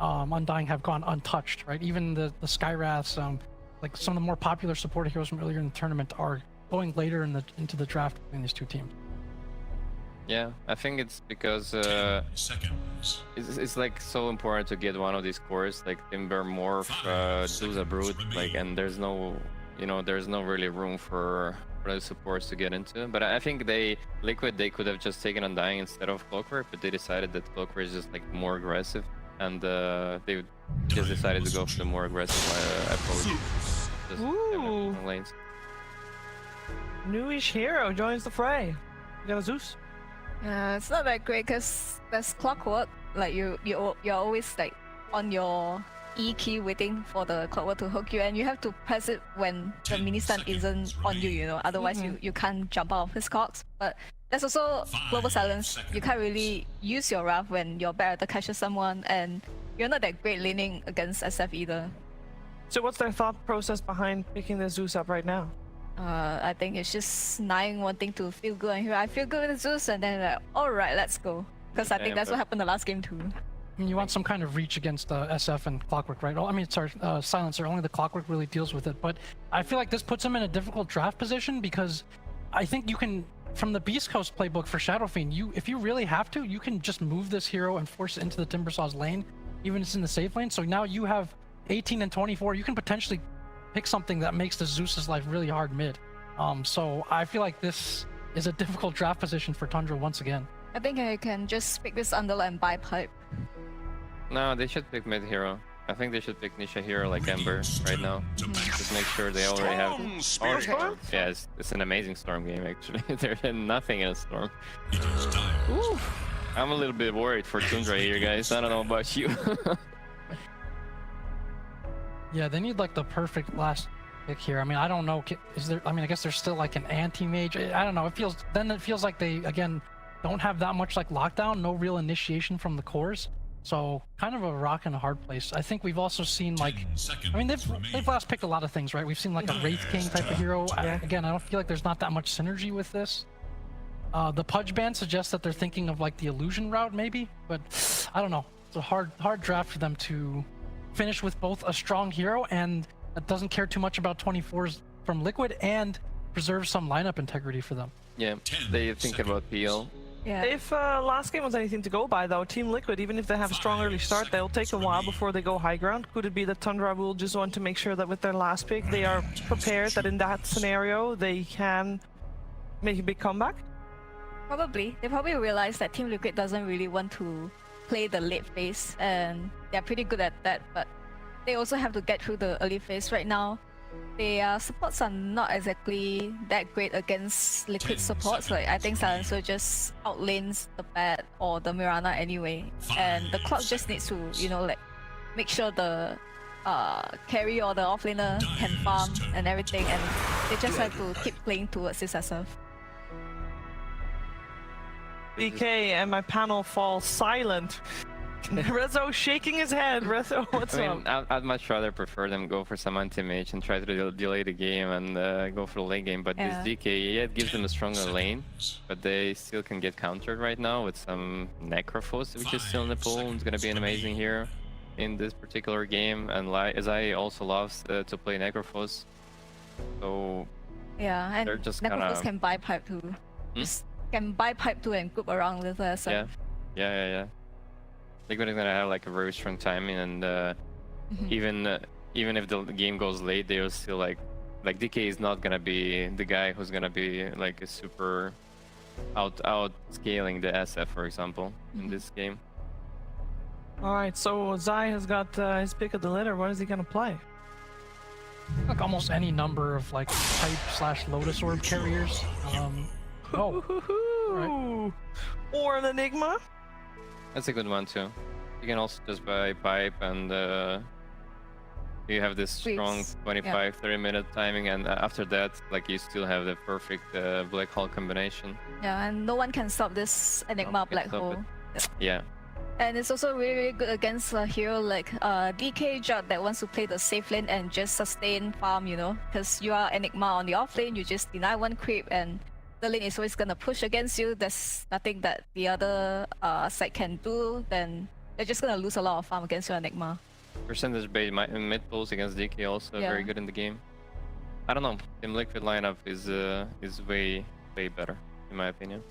Undying have gone untouched, right? Even the Skywraths, like some of the more popular support heroes from earlier in the tournament are going later into the draft between these two teams. Yeah, I think it's because 10 seconds. it's like so important to get one of these cores, like Timber, Morph, Duza Brute, like, and there's no, there's no really room for the supports to get into. But I think Liquid, they could have just taken Undying instead of Clockwork, but they decided that Clockwork is just like more aggressive, and they just decided to go for the more aggressive approach. Just Ooh. lanes. Newish hero joins the fray. You got a Zeus. It's not that great because there's Clockwork. Like you're always like on your E key waiting for the Clockwork to hook you, and you have to press it when the mini stun isn't on you. Otherwise you can't jump out of his cogs. But there's also Global Silence. You can't really use your Wrath when your Barrier catches someone, and you're not that great laning against SF either. So what's their thought process behind picking the Zeus up right now? I think it's just Nine wanting to feel good and here I feel good with Zeus, and then like, alright, let's go. Because I think that's what happened the last game too. I mean, you want some kind of reach against SF and Clockwork, right? I mean, sorry, Silencer. Only the Clockwork really deals with it. But I feel like this puts him in a difficult draft position because I think you can, from the Beast Coast playbook for Shadow Fiend, if you really have to, you can just move this hero and force it into the Timbersaw's lane, even if it's in the safe lane. So now you have 18 and 24. You can potentially pick something that makes the Zeus's life really hard mid. So I feel like this is a difficult draft position for Tundra once again. I think I can just pick this Underla and buy pipe. No, they should pick mid hero. I think they should pick Nisha hero like Ember right now. Just make sure they already have. Storm? Yeah, it's an amazing Storm game actually. There's nothing in a Storm. Ooh. I'm a little bit worried for Tundra here, guys. I don't know about you. Yeah, they need like the perfect last pick here. I mean, I don't know. Is there? I mean, I guess there's still like an anti-mage. I don't know. It feels like they again don't have that much like lockdown. No real initiation from the cores. So kind of a rock and a hard place. I think we've also seen like, I mean, they've last picked a lot of things, right? We've seen like a Wraith King type of hero. Again, I don't feel like there's not that much synergy with this. The Pudge ban suggests that they're thinking of like the Illusion route maybe, but I don't know. It's a hard draft for them to finish with both a strong hero and that doesn't care too much about 24s from Liquid and preserve some lineup integrity for them. Yeah, they think about PL. Yeah. If last game was anything to go by though, Team Liquid, even if they have a strong early start, they'll take a while before they go high ground. Could it be that Tundra will just want to make sure that with their last pick they are prepared that in that scenario they can make a big comeback? Probably. They probably realize that Team Liquid doesn't really want to play the late phase, and they're pretty good at that, but they also have to get through the early phase right now. Their supports are not exactly that great against Liquid supports. Like I think Silencer just outlanes the Bat or the Mirana anyway, and the Clock just needs to, like make sure the carry or the offlaner can farm and everything, and they just have to keep playing towards this SF. BK and my panel falls silent. Rezo shaking his head. Rezo, what's up? I'd much rather prefer them go for some anti-mage and try to delay the game and go for the late game. But this DK, it gives them a stronger lane, but they still can get countered right now with some Necrophos, which is still in the pool. It's gonna be an amazing hero in this particular game. And Zai also loves to play Necrophos, so yeah, and they're just Necrophos can buy pipe too. Just can buy pipe too and group around with us. Yeah. Liquid is gonna have like a very strong timing, and even if the game goes late, they'll still like DK is not gonna be the guy who's gonna be like a super out scaling the SF, for example, in this game. All right, so Zai has got his pick of the litter. What is he gonna play? Like almost any number of like type / Lotus Orb carriers. Right. Or an Enigma. That's a good one too. You can also just buy pipe, and you have this strong 25-30 minute timing, and after that, like you still have the perfect black hole combination. Yeah, and no one can stop this Enigma black hole. Yeah. And it's also really, really good against a hero like DK Jug that wants to play the safe lane and just sustain farm, because you are Enigma on the off lane, you just deny one creep and the lane is always gonna push against you. There's nothing that the other side can do. Then they're just gonna lose a lot of farm against your Enigma. Percentage based mid pulls against DK also Yeah. very good in the game. I don't know. Team Liquid lineup is way better in my opinion.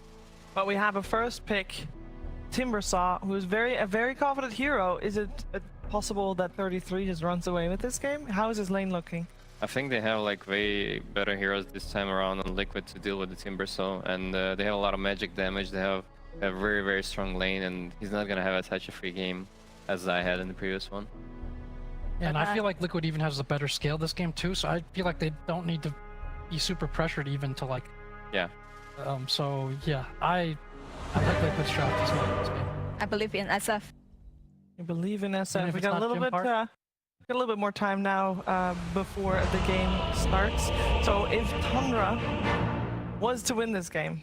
But we have a first pick, Timbersaw, who is a very confident hero. Is it possible that 33 just runs away with this game? How is his lane looking? I think they have like way better heroes this time around on Liquid to deal with the Timbersaw, and they have a lot of magic damage. They have a very strong lane, and he's not gonna have such a free game as I had in the previous one. Yeah, and I feel like Liquid even has a better scale this game too, so I feel like they don't need to be super pressured even to like. Yeah. So yeah, I like Liquid's strategy this game. I believe in SF. You believe in SF. if We it's got a not little Jim bit. Park? Got a little bit more time now before the game starts. So if Tundra was to win this game,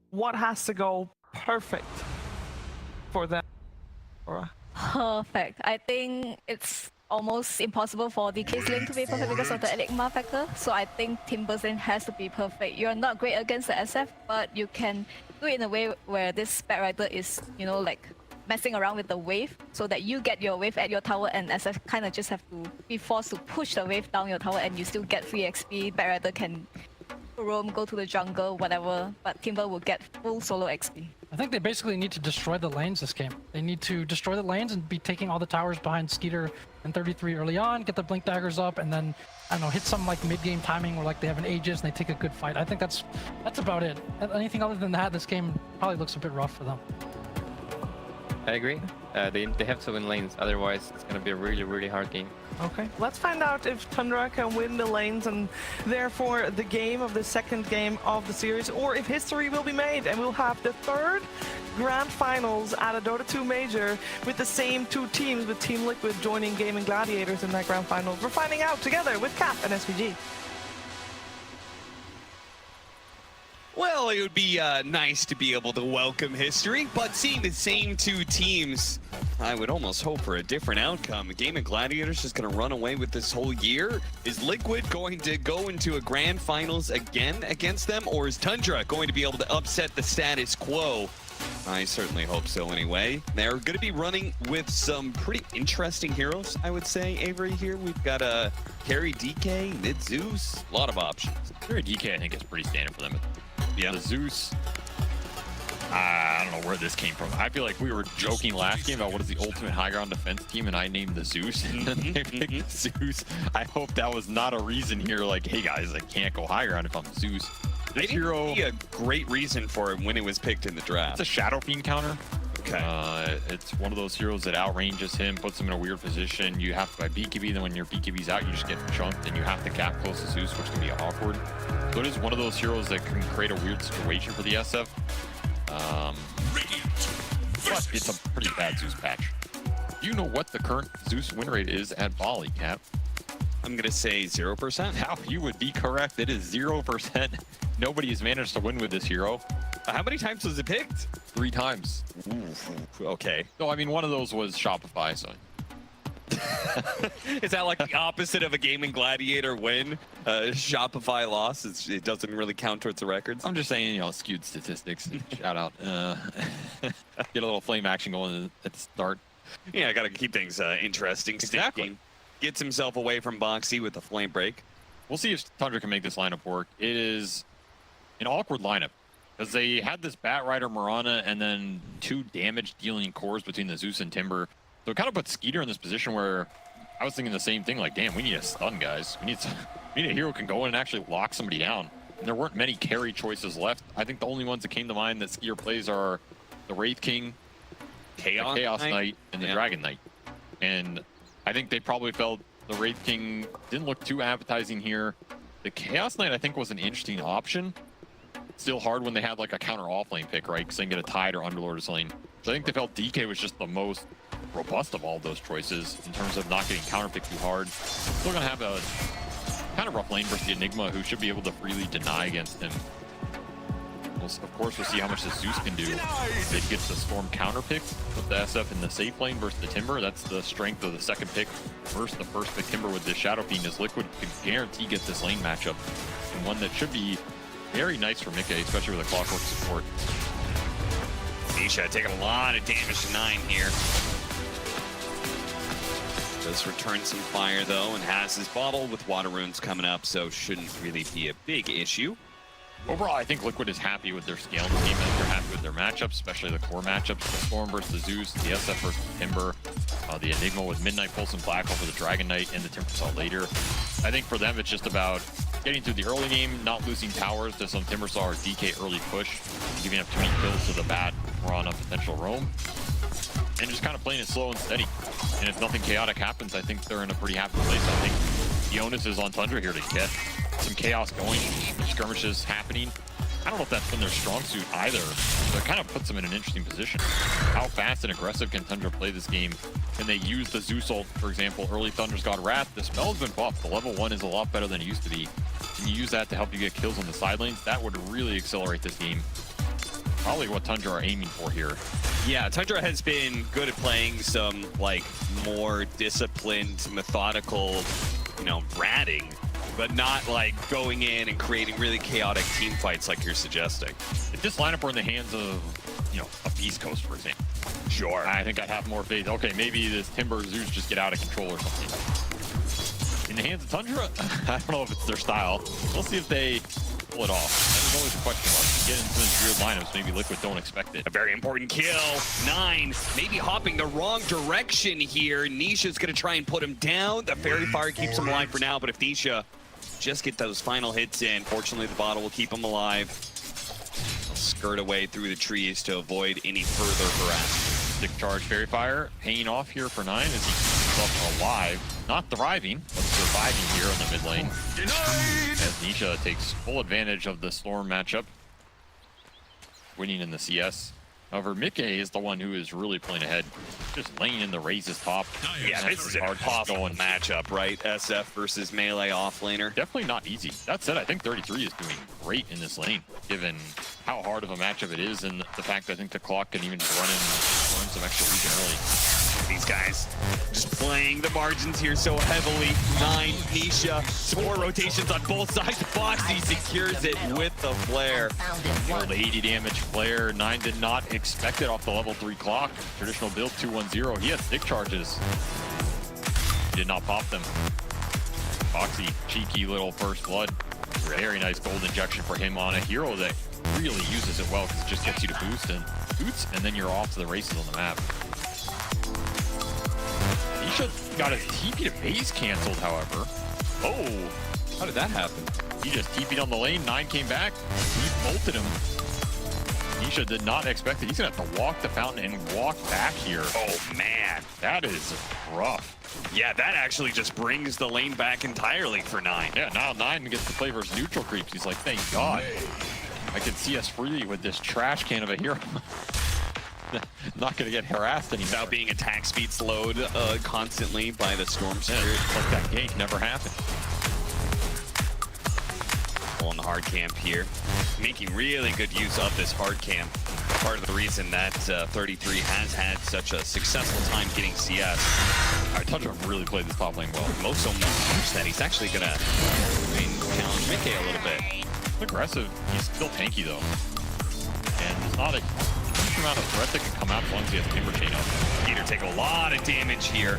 what has to go perfect for them? Perfect. I think it's almost impossible for DK's lane to be perfect because of the Enigma factor. So I think Timber's lane has to be perfect. You're not great against the SF, but you can do it in a way where this Batrider is, you know, like messing around with the wave so that you get your wave at your tower and SF kind of just have to be forced to push the wave down your tower and you still get free XP. Batrider can roam, go to the jungle, whatever, but Timber will get full solo XP. I think they basically need to destroy the lanes this game. They need to destroy the lanes and be taking all the towers behind Skeeter and 33 early on, get the blink daggers up, and then, I don't know, hit some like mid-game timing where like they have an Aegis and they take a good fight. I think that's about it. Anything other than that, this game probably looks a bit rough for them. I agree. They have to win lanes, otherwise it's gonna be a really hard game. Okay, let's find out if Tundra can win the lanes and therefore the game of the second game of the series, or if history will be made and we'll have the third grand finals at a Dota 2 major with the same two teams, with Team Liquid joining Gaming Gladiators in that grand finals. We're finding out together with Cap and SVG. Well, it would be nice to be able to welcome history, but seeing the same two teams, I would almost hope for a different outcome. Gaming Gladiators just going to run away with this whole year? Is Liquid going to go into a grand finals again against them, or is Tundra going to be able to upset the status quo? I certainly hope so anyway. They're going to be running with some pretty interesting heroes, I would say, Avery, here. We've got a carry DK, mid Zeus, a lot of options. Carry DK, I think, is pretty standard for them. Yeah. The Zeus, I don't know where this came from. I feel like we were joking last game about what is the ultimate high ground defense team, and I named the Zeus, and then they picked the Zeus. I hope that was not a reason here, like, hey guys, I can't go high ground if I'm Zeus. This hero, be a great reason for it when it was picked in the draft. it's a Shadow Fiend counter. Okay. It's one of those heroes that outranges him, puts him in a weird position. You have to buy BKB, then when your BKB's out, you just get chunked, and you have to cap close to Zeus, which can be awkward. So it is one of those heroes that can create a weird situation for the SF. But it's a pretty bad Zeus patch. Do you know what the current Zeus win rate is at BALI, Cap? I'm going to say 0%. How you would be correct. It is 0%. Nobody has managed to win with this hero. How many times was it picked? 3 times. Ooh, okay. So, I mean, one of those was Shopify, so. Is that like the opposite of a Gaming Gladiator win? Shopify loss, it doesn't really count towards the records. I'm just saying, you know, skewed statistics. Shout out. Get a little flame action going at the start. Yeah, I got to keep things interesting. Exactly. Sticking. Gets himself away from Boxy with a flame break. We'll see if Tundra can make this lineup work. It is an awkward lineup because they had this Batrider Mirana and then 2 damage-dealing cores between the Zeus and Timber. So it kind of puts Skeeter in this position where I was thinking the same thing, like, damn, we need a stun, guys. We need a hero who can go in and actually lock somebody down. And there weren't many carry choices left. I think the only ones that came to mind that Skeeter plays are the Wraith King, Chaos Knight, and the Dragon Knight. And I think they probably felt the Wraith King didn't look too appetizing here. The Chaos Knight, I think, was an interesting option. Still hard when they had like a counter offlane pick, right? Because they can get a Tide or Underlord or something. So I think they felt DK was just the most robust of all of those choices in terms of not getting counterpicked too hard. Still gonna have a kind of rough lane versus the Enigma, who should be able to freely deny against him. Of course, we'll see how much the Zeus can do. They get the Storm counterpicked with the SF in the safe lane versus the Timber. That's the strength of the second pick versus the first pick Timber with this Shadow Fiend, as Liquid can guarantee get this lane matchup, and one that should be very nice for Mickey, especially with a Clockwork support. Nisha taking a lot of damage to 9 here. Does return some fire though, and has his bauble with water runes coming up, so shouldn't really be a big issue. Overall, I think Liquid is happy with their scale team, and they're happy with their matchups, especially the core matchups. The Storm versus the Zeus, the SF versus the Timber, the Enigma with Midnight Pulse and Black over the Dragon Knight, and the Timbersaw later. I think for them, it's just about getting through the early game, not losing towers to some Timbersaw or DK early push, giving up too many kills to the Bat, Mirana, potential Roam, and just kind of playing it slow and steady. And if nothing chaotic happens, I think they're in a pretty happy place. I think the onus is on Tundra here to get some chaos going, skirmishes happening. I don't know if that's been their strong suit either, so it kind of puts them in an interesting position. How fast and aggressive can Tundra play this game? Can they use the Zeus ult, for example, early Thunder's God Wrath? The spell's been buffed. The level 1 is a lot better than it used to be. Can you use that to help you get kills on the side lanes? That would really accelerate this game. Probably what Tundra are aiming for here. Yeah, Tundra has been good at playing some like more disciplined, methodical, ratting, but not like going in and creating really chaotic team fights like you're suggesting. If this lineup were in the hands of, a East Coast, for example, Sure. I think I'd have more faith. Okay, maybe this Timber Zeus just get out of control or something. In the hands of Tundra, I don't know if it's their style. We'll see if they pull it off. There's always a question mark. You get into these weird lineups, maybe Liquid don't expect it. A very important kill. 9, maybe hopping the wrong direction here. Nisha's gonna try and put him down. The Fairy Fire keeps him alive for now, but if Nisha just get those final hits in, fortunately the bottle will keep him alive. He'll skirt away through the trees to avoid any further harassment. Stick charge Fairy Fire paying off here for 9 as he keeps himself alive. Not thriving, but surviving here in the mid lane. As Nisha takes full advantage of the Storm matchup, winning in the CS. However, Mikke is the one who is really playing ahead, just laying in the Raze's top. Yeah, this is a impossible matchup, right? SF versus melee offlaner. Definitely not easy. That said, I think 33 is doing great in this lane, given how hard of a matchup it is, and the fact that I think the clock can even run some extra legion early. These guys just playing the margins here so heavily. 9, Nisha, some more rotations on both sides. Foxy secures it with the flare. Old 80 damage flare. 9 did not expect it off the level 3 clock. Traditional build 210. He had stick charges. He did not pop them. Foxy, cheeky little first blood. Very nice gold injection for him on a hero that really uses it well because it just gets you to boost and then you're off to the races on the map. Nisha got his TP to base canceled, however. Oh, How did that happen? he just TP'd on the lane. 9 came back. He bolted him. Nisha did not expect it. He's gonna have to walk the fountain and walk back here. Oh, man. That is rough. Yeah, that actually just brings the lane back entirely for 9. Yeah, now 9 gets to play versus neutral creeps. He's like, thank God. I can see us freely with this trash can of a hero. Not gonna get harassed anymore. Without being attack speed slowed constantly by the Storm Spirit. Yeah, like that gank never happened. On the hard camp here, making really good use of this hard camp. Part of the reason that 33 has had such a successful time getting CS. All right, Tundra really played this top lane well. Most much that he's actually gonna challenge Mikke a little bit. Aggressive. He's still tanky though, and there's not a huge amount of threat that can come out once he has Timber Chain up. Peter take a lot of damage here.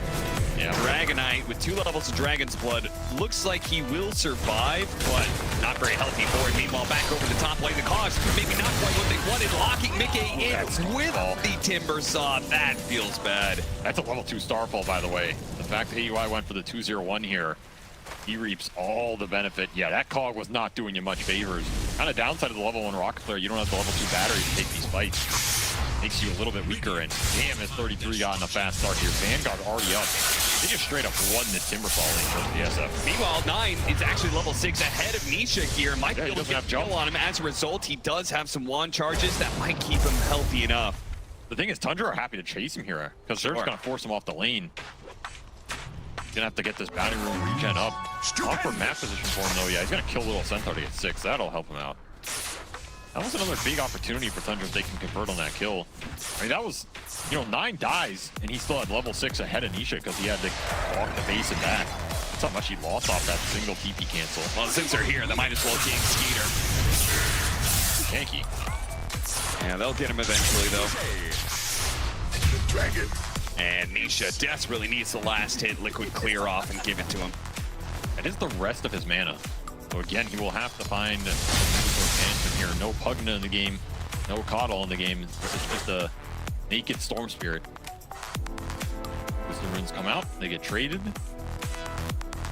Yeah, Dragonite with 2 levels of Dragon's Blood looks like he will survive, but not very healthy for it. Meanwhile, back over the top lane, the cogs maybe not quite what they wanted. Locking Mikke in with the Timber Saw. That feels bad. that's a level 2 Starfall, by the way. The fact that AUI went for the 201 here, he reaps all the benefit. Yeah, that cog was not doing you much favors. Kind of downside of the level 1 Rocket Flare, you don't have the level 2 battery to take these fights. Makes you a little bit weaker, and damn, has 33 gotten a fast start here. Vanguard already up. They just straight up won the Timbersaw lane versus the SF. Meanwhile, 9 is actually level 6 ahead of Nisha here. Might be able to doesn't get have a kill jump. on him. As a result, he does have some wand charges that might keep him healthy enough. The thing is, Tundra are happy to chase him here, because they're just going to force him off the lane. He's going to have to get this bounty room regen up. Awkward map position for him, though. Yeah, he's going to kill Little Centaur to get 6. That'll help him out. That was another big opportunity for Tundra if they can convert on that kill. I mean, that was, 9 dies, and he still had level 6 ahead of Nisha because he had to walk the base and back. That's how much he lost off that single TP cancel. Well, since they're here, they might as well gank Skeeter. Tanky. Yeah, they'll get him eventually, though. The dragon And Nisha desperately needs the last hit. Liquid clear off and give it to him. That is the rest of his mana. So again, he will have to find management here. No Pugna in the game, no Coddle in the game. It's just a naked Storm Spirit. Wisdom runes come out, they get traded.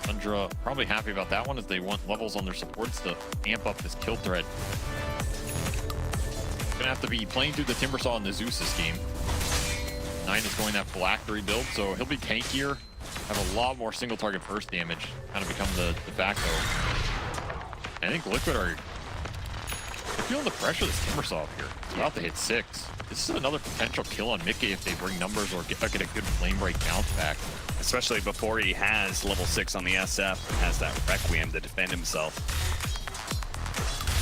Tundra probably happy about that one as they want levels on their supports to amp up this kill threat. Gonna have to be playing through the Timbersaw in the Zeus this game. 9 is going that phylactery build, so he'll be tankier, have a lot more single target burst damage, kind of become the de facto. I think Liquid are feeling the pressure of this Timbersaw up here. It's about to hit 6. This is another potential kill on Mickey if they bring numbers or get a good flame break bounce back. Especially before he has level 6 on the SF and has that Requiem to defend himself.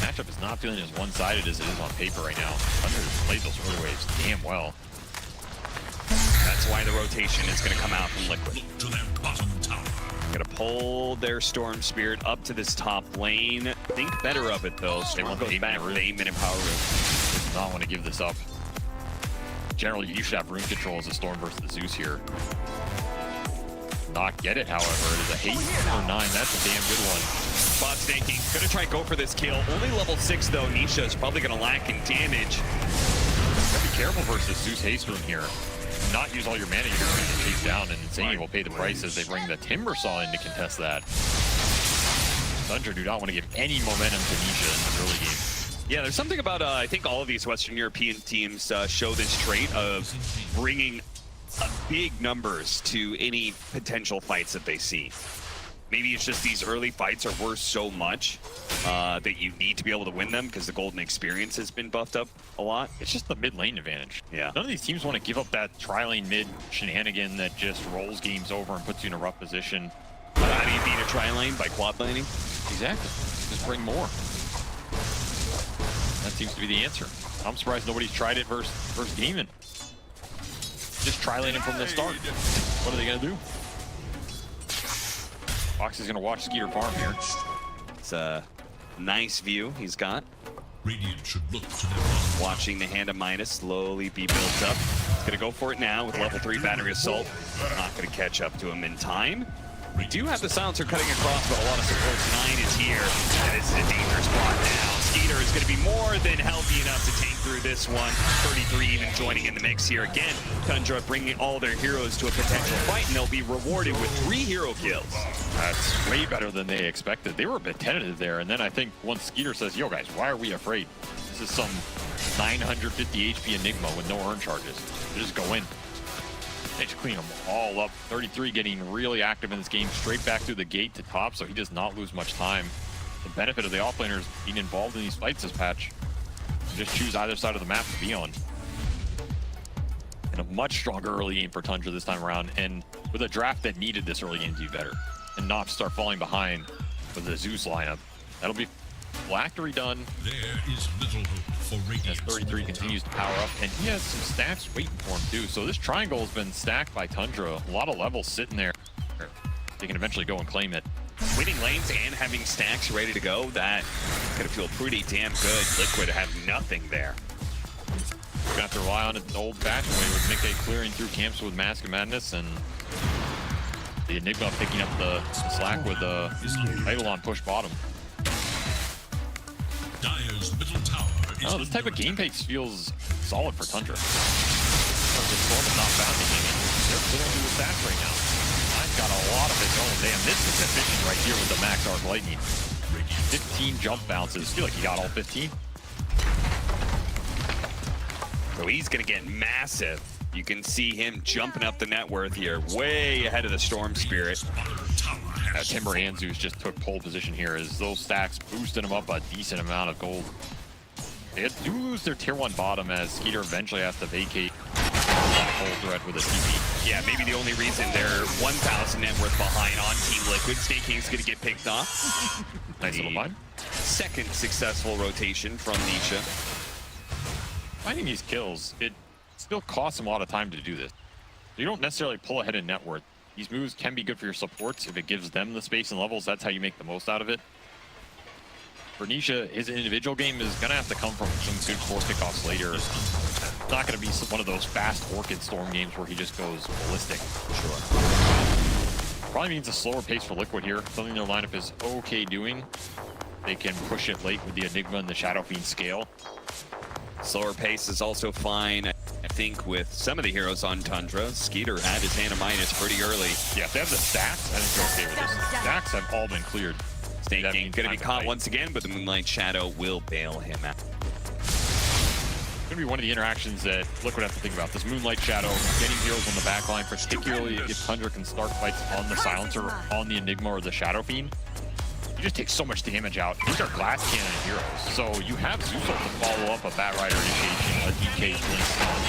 Matchup is not feeling as one-sided as it is on paper right now. Thunder has played those early waves damn well. That's why the rotation is going to come out from Liquid. Look to their bottom tower. Going to pull their Storm Spirit up to this top lane. Think better of it though. Storm goes back to the 8-minute power room. Does not want to give this up. Generally, you should have rune control as a Storm versus the Zeus here. Not get it, however. It is a haste for 9. That's a damn good one. Spot staking. Going to try and go for this kill. Only level 6 though. Nisha is probably going to lack in damage. Gotta be careful versus Zeus haste rune here. Not use all your mana, you're going to chase down, and Insane will pay the price as they bring the Timbersaw in to contest that. Tundra do not want to give any momentum to Nisha in this early game. Yeah, there's something about, I think all of these Western European teams show this trait of bringing big numbers to any potential fights that they see. Maybe it's just these early fights are worth so much that you need to be able to win them because the golden experience has been buffed up a lot. It's just the mid lane advantage. Yeah. None of these teams want to give up that tri-lane mid shenanigan that just rolls games over and puts you in a rough position. How do you beat a tri-lane? By quad laning? Exactly. Just bring more. That seems to be the answer. I'm surprised nobody's tried it versus Demon. Just tri-lane him from the start. What are they going to do? Fox is going to watch Skeeter farm here. It's a nice view he's got. Radiant should look to their bottom. Watching the hand of Midas slowly be built up. He's going to go for it now with level 3 battery assault. Not going to catch up to him in time. We do have the silencer cutting across, but a lot of support. 9 is here. And this is a dangerous spot now. Skeeter is going to be more than healthy enough to tank through this one. 33 even joining in the mix here. Again, Tundra bringing all their heroes to a potential fight, and they'll be rewarded with 3 hero kills. That's way better than they expected. They were a bit tentative there, and then I think once Skeeter says, yo guys, why are we afraid? This is some 950 HP Enigma with no earn charges. Just go in. They just clean them all up. 33 getting really active in this game, straight back through the gate to top, so he does not lose much time. The benefit of the offlaners being involved in these fights this patch. You just choose either side of the map to be on. And a much stronger early game for Tundra this time around, and with a draft that needed this early game to be better, and not start falling behind with the Zeus lineup. That'll be phylactery done. There is little hope for Radiant. As 33 continues to power up, and he has some stacks waiting for him too. So this triangle has been stacked by Tundra. A lot of levels sitting there. They can eventually go and claim it. Winning lanes and having stacks ready to go, that's going to feel pretty damn good. Liquid have nothing there. We're gonna have to rely on an old-fashioned way with Mickey clearing through camps with Mask of Madness, and the Enigma picking up the slack with the Eidolon push bottom. Dire's middle tower is Oh, this type of under game attack. pace feels solid for Tundra. The Storm is not bounding in. They're pulling through the stats right now. I've got a lot of his own. Damn, this is efficient right here with the Max Arc Lightning. 15 jump bounces. Feel like he got all 15. So he's going to get massive. You can see him jumping up the net worth here, way ahead of the Storm Spirit. Timber and Zeus just took pole position here as those stacks boosted him up a decent amount of gold. They do lose their tier 1 bottom as Skeeter eventually has to vacate that whole threat with a TP. Yeah, maybe the only reason they're 1,000 net worth behind on Team Liquid. Snaking's going to get picked off. Nice little mine. Second successful rotation from Nisha. Finding these kills, it still costs him a lot of time to do this. You don't necessarily pull ahead in net worth. These moves can be good for your supports. If it gives them the space and levels, that's how you make the most out of it. For Nisha, his individual game is going to have to come from some good core pickoffs later. not going to be one of those fast Orchid Storm games where he just goes ballistic. Sure. Probably means a slower pace for Liquid here. Something their lineup is okay doing. They can push it late with the Enigma and the Shadow Fiend scale. Slower pace is also fine, I think, with some of the heroes on Tundra. Skeeter had his Anna-minus pretty early. Yeah, if they have the stacks, I think they're okay with this. The stacks have all been cleared. Snake That King means going to time be to caught fight. once again, but the Moonlight Shadow will bail him out. It's going to be one of the interactions that Liquid have to think about. This Moonlight Shadow, getting heroes on the back line, particularly if Tundra can start fights on the Silencer, on the Enigma, or the Shadow Fiend. You just take so much damage out. These are glass cannon heroes. So you have Zeus to follow up a Bat Rider initiation, a DK Blink Stun.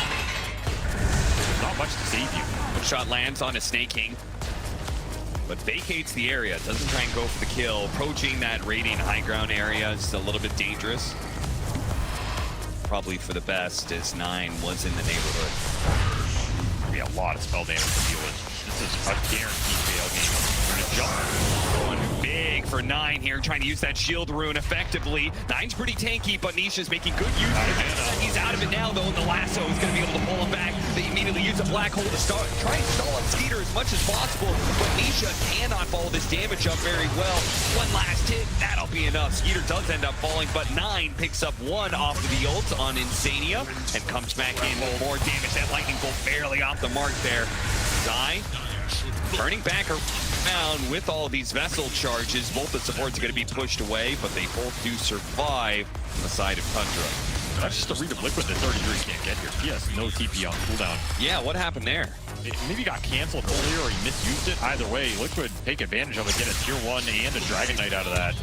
There's not much to save you. One shot lands on a Snake King, but vacates the area. Doesn't try and go for the kill. Approaching that Radiant high ground area is a little bit dangerous. Probably for the best, as 9 was in the neighborhood. Be a lot of spell damage to deal with. This is a guaranteed fail game. We're gonna jump. Going big for 9 here, trying to use that shield rune effectively. 9's pretty tanky, but Nisha's making good use of it. He's out of it now, though, and the lasso is going to be able to pull him back. They immediately use a black hole to try and stall up Skeeter as much as possible, but Nisha cannot follow this damage up very well. One last hit, that'll be enough. Skeeter does end up falling, but 9 picks up 1 off of the ult on Insania and comes back in with more damage. That lightning bolt barely off the mark there. Zai turning back around with all these vessel charges. Both the supports are going to be pushed away, but they both do survive on the side of Tundra. That's just a read of Liquid that 33 can't get here. He has no TP on cooldown. Yeah, what happened there? It maybe got canceled earlier or he misused it. Either way, Liquid take advantage of it, get a tier 1 and a Dragon Knight out of that.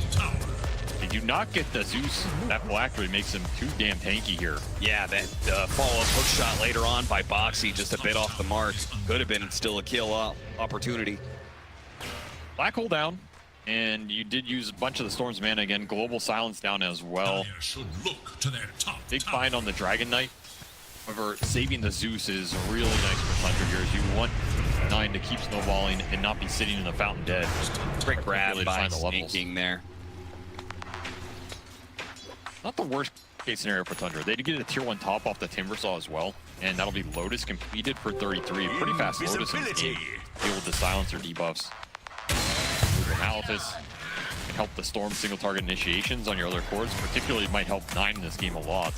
They do not get the Zeus. That Blackberry makes him too damn tanky here. Yeah, that follow-up hook shot later on by Boxy, just a bit off the mark. Could have been still a kill opportunity. Black hole down, and you did use a bunch of the Storm's mana again. Global Silence down as well. Dire should look to their top Big tower. find on the Dragon Knight. However, saving the Zeus is really nice for 100 years. You want 9 to keep snowballing and not be sitting in the fountain dead. Great grab Really to by find the Snake levels. King there. Not the worst case scenario for Tundra. They did get a tier 1 top off the Timbersaw as well, and that'll be Lotus completed for 33. Pretty fast Lotus in this game. Deal with the silencer debuffs. Malefice can help the Storm single target initiations on your other cores. Particularly might help 9 in this game a lot.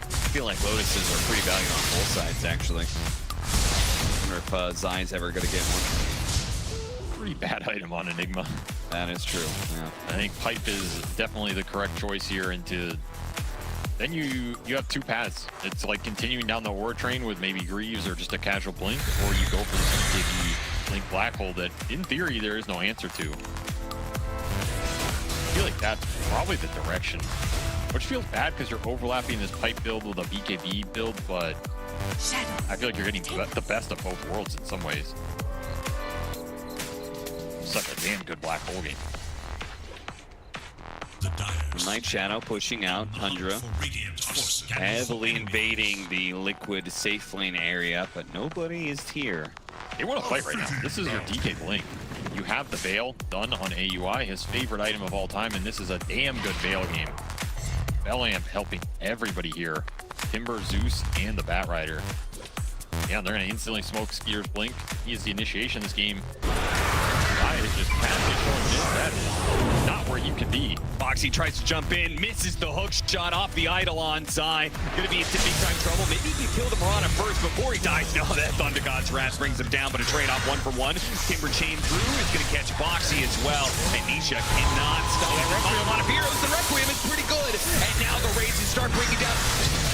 I feel like Lotuses are pretty valued on both sides, actually. I wonder if Zai's ever going to get one. Pretty bad item on Enigma. That is true. Yeah. I think Pipe is definitely the correct choice here. Then you have 2 paths. It's like continuing down the war train with maybe Greaves or just a casual blink, or you go for the BKB Blink Black Hole that, in theory, there is no answer to. I feel like that's probably the direction. Which feels bad because you're overlapping this Pipe build with a BKB build, but I feel like you're getting the best of both worlds in some ways. Such a damn good Black Hole game. The Dire Night Shadow pushing out Tundra, for Radiant force heavily invading the Liquid safe lane area, but nobody is here. They want to fight right now. This is your DK Blink. You have the Veil done on AUI, his favorite item of all time, and this is a damn good Veil game. Bellamp helping everybody here. Timber, Zeus, and the Bat Rider. Yeah, they're going to instantly smoke Skeeter's Blink. He is the initiation of this game. Guy is just casually showing this. That is not where you can be. Boxy tries to jump in, misses the hook shot off the idol on Zai. Gonna be in big time trouble. Maybe he can kill the Mirana first before he dies. No, that Thunder God's Wrath brings him down, but a trade off 1-for-1. Timber chain through is gonna catch Boxy as well. And Nisha cannot stop that Requiem. A lot of heroes. The Requiem is pretty good. And now the raises start bringing down